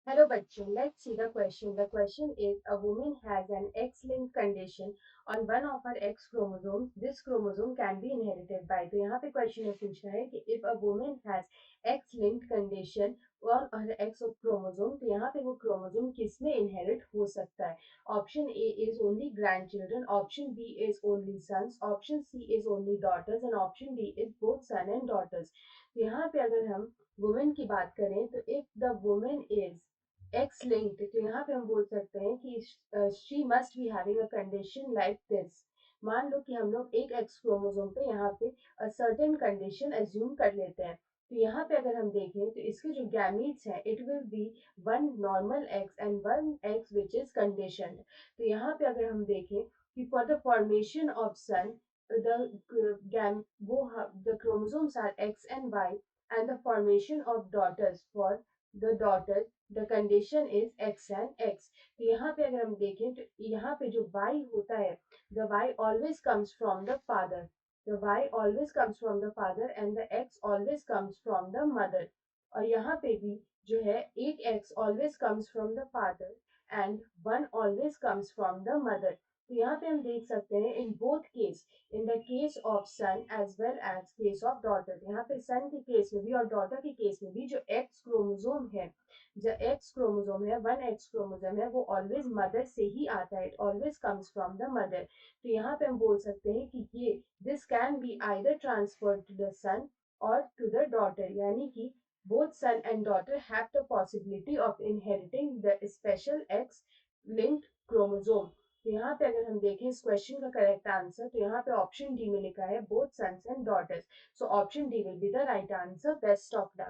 Hello, bachcho. Let's see the question. The question is: a woman has an X-linked condition on one of her X chromosomes. This chromosome can be inherited by. तो यहाँ पे question ये पूछना है कि if a woman has X-linked condition on her X chromosome, तो यहाँ पे वो क्रोमोसोम किस में इनहेरिट हो सकता है? Option A is only grandchildren, option B is only sons, option C is only daughters and option D is both son and daughters. तो यहाँ पे अगर हम वुमेन की बात करें तो if the women is x linked, तो यहाँ पे हम बोल सकते हैं कि she must be having a condition like this. मान लो कि हम लोग एक एक्स क्रोमोसोम पे यहाँ पे सर्टेन कंडीशन एज्यूम कर लेते हैं। तो यहाँ पे अगर हम देखें तो इसके जो गैमीट्स हैं it will be one normal X and one X which is conditioned. तो यहाँ पे अगर हम देखें कि for the formation of son the chromosomes are X and Y, and the formation of daughters for the daughters the condition is X and X. तो यहाँ पे अगर हम देखें तो यहाँ पे जो Y होता है, the Y always comes from the father. The Y always comes from the father and the X always comes from the mother. और यहाँ पे भी जो है एक X always comes from the father and one always comes from the mother. तो यहाँ पे हम देख सकते हैं in both case, in the case of son as well as case of daughter, यहाँ पे सन के केस में भी और डॉटर के केस में भी जो एक्स क्रोमोसोम है, जो एक्स क्रोमोसोम है, वन एक्स क्रोमोसोम है, वो ऑलवेज मदर से ही आता है, it always comes from the mother. तो यहाँ पे हम बोल सकते हैं कि ये this can be either transferred to the son और टू द डॉटर, यानी कि both son and daughter have the possibility of inheriting the special X linked chromosome. तो यहाँ पे अगर हम देखें इस क्वेश्चन का करेक्ट आंसर, तो यहाँ पे ऑप्शन डी में लिखा है both sons and daughters. So option D will be the right answer. Best of luck.